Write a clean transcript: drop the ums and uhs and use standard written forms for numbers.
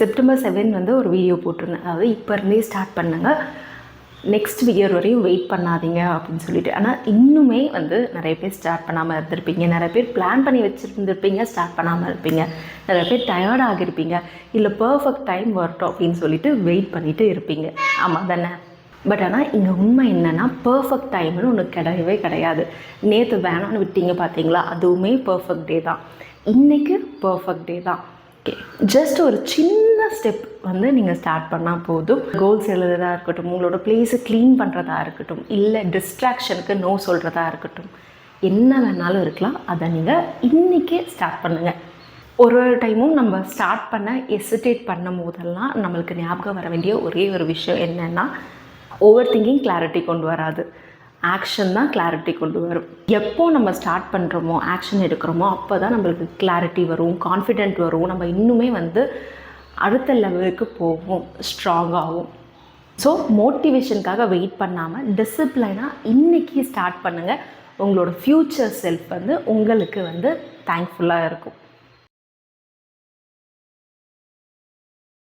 September 7 வந்து ஒரு video போட்டிருந்தேன். அதாவது இப்போ இருந்தே ஸ்டார்ட் பண்ணுங்க, நெக்ஸ்ட் இயர் வரையும் வெயிட் பண்ணாதீங்க அப்படின்னு சொல்லிட்டு. ஆனால் இன்னுமே வந்து நிறைய பேர் ஸ்டார்ட் பண்ணாமல் இருந்திருப்பீங்க, நிறைய பேர் பிளான் பண்ணி வச்சுருந்துருப்பீங்க, ஸ்டார்ட் பண்ணாமல் இருப்பீங்க, நிறைய பேர் டயர்ட் ஆகியிருப்பீங்க, இல்லை பர்ஃபெக்ட் டைம் வரட்டும் அப்படின்னு சொல்லிட்டு வெயிட் பண்ணிவிட்டு இருப்பீங்க. ஆமாம் தானே? பட் ஆனால் இங்கே உண்மை என்னென்னா, பர்ஃபெக்ட் டைம்னு ஒன்று கிடையவே கிடையாது. நேற்று வேணான்னு விட்டீங்க பார்த்தீங்களா, அதுவுமே பர்ஃபெக்ட் டே தான். இன்றைக்கி பர்ஃபெக்ட் டே தான். ஓகே, ஜஸ்ட் ஒரு சின்ன ஸ்டெப் வந்து நீங்கள் ஸ்டார்ட் பண்ணால் போதும். கோல்ஸ் எழுதுறதா இருக்கட்டும், உங்களோட பிளேஸை க்ளீன் பண்ணுறதா இருக்கட்டும், இல்லை டிஸ்ட்ராக்ஷனுக்கு நோ சொல்கிறதா இருக்கட்டும், என்ன வேணாலும் இருக்கலாம். அதை நீங்கள் இன்றைக்கே ஸ்டார்ட் பண்ணுங்கள். ஒரு டைமும் நம்ம ஸ்டார்ட் பண்ண எசிடேட் பண்ணும் போதெல்லாம் நம்மளுக்கு ஞாபகம் வர வேண்டிய ஒரே ஒரு விஷயம் என்னென்னா, ஓவர் திங்கிங் கிளாரிட்டி கொண்டு வராது, ஆக்ஷன் தான் கிளாரிட்டி கொண்டு வரும். எப்போ நம்ம ஸ்டார்ட் பண்ணுறோமோ, ஆக்ஷன் எடுக்கிறோமோ, அப்போ தான் நம்மளுக்கு கிளாரிட்டி வரும், கான்ஃபிடென்ட் வரும், நம்ம இன்னுமே வந்து அடுத்த லெவலுக்கு போவோம், ஸ்ட்ராங்காகும். ஸோ மோட்டிவேஷனுக்காக வெயிட் பண்ணாமல் டிசிப்ளைனாக இன்றைக்கி ஸ்டார்ட் பண்ணுங்கள். உங்களோட ஃப்யூச்சர் செல்ஃப் வந்து உங்களுக்கு வந்து தேங்க்ஃபுல்லாக இருக்கும்.